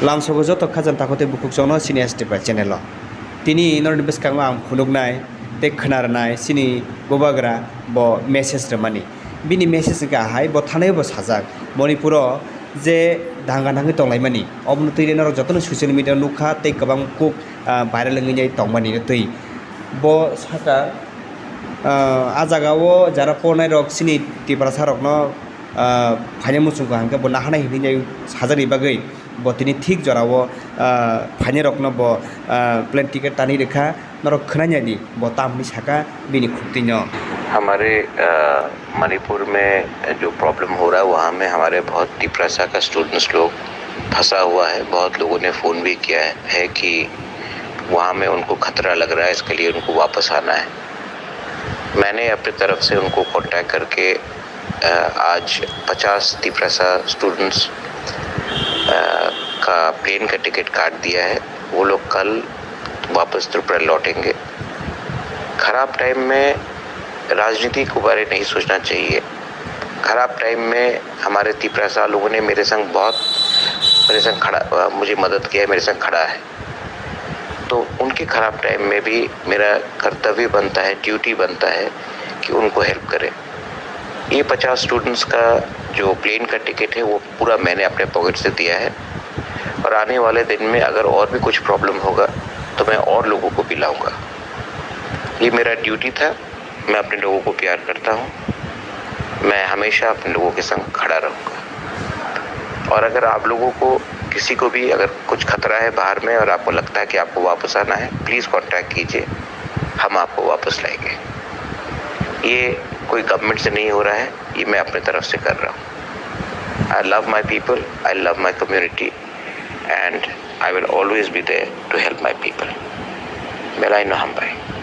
लामसोगो जत खाजन ताकोते बुकुक जनो सिनि एसटिपा चेनेल तिनि नरनि बेसकांगो आं खुनुगनाय ते खोनारनाय सिनि बबाग्रा ब मेसेज रमानि बिनि मेसेज का हाय ब थानाय ब साजाक मणिपुर जे धांगा धांगि तंलायमानि अबनो तैले नरक जतन ससियेल मिडिया नुखा ते गोबां कुक भाइरेल लंगिनाय तंमानि तै ब साका आजागाओ जारा पनाय रक सिनि तिप्रासा रक न फाइने मुसुंखो हांके ब नाहानाय हिनिनाय साजानि बागै बतिनि ठीक जराओ फाइने रक न ब प्लेन टिकेट तानि रेखा नरक खनायनि ब तामनि साका बिनि खुक्तिनो हमारे मणिपुर में जो प्रॉब्लम हो रहा है वहाँ में हमारे बहुत तिप्रासा का स्टूडेंट्स लोग फंसा हुआ है। बहुत लोगों ने फ़ोन भी किया है कि वहाँ में उनको खतरा लग रहा है, इसके लिए उनको वापस आना है। मैंने अपनी तरफ से उनको कांटेक्ट करके आज 50 तिप्रासा स्टूडेंट्स का प्लेन का टिकट काट दिया है। वो लोग कल वापस त्रिपुरा लौटेंगे। ख़राब टाइम में राजनीति के बारे नहीं सोचना चाहिए। ख़राब टाइम में हमारे तिप्रासा लोगों ने मेरे संग खड़ा मुझे मदद किया, मेरे संग खड़ा है। तो उनके ख़राब टाइम में भी मेरा कर्तव्य बनता है, ड्यूटी बनता है कि उनको हेल्प करें। ये 50 स्टूडेंट्स का जो प्लेन का टिकट है वो पूरा मैंने अपने पॉकेट से दिया है और आने वाले दिन में अगर और भी कुछ प्रॉब्लम होगा तो मैं और लोगों को भी लाऊंगा। ये मेरा ड्यूटी था। मैं अपने लोगों को प्यार करता हूँ। मैं हमेशा अपने लोगों के संग खड़ा रहूँगा। और अगर आप लोगों को किसी को भी अगर कुछ खतरा है बाहर में और आपको लगता है कि आपको वापस आना है, प्लीज़ कांटेक्ट कीजिए, हम आपको वापस लाएंगे। ये कोई गवर्नमेंट से नहीं हो रहा है, ये मैं अपने तरफ से कर रहा हूँ। I love my people, I love my community and I will always be there to help my people. मेरा इन हम भाई।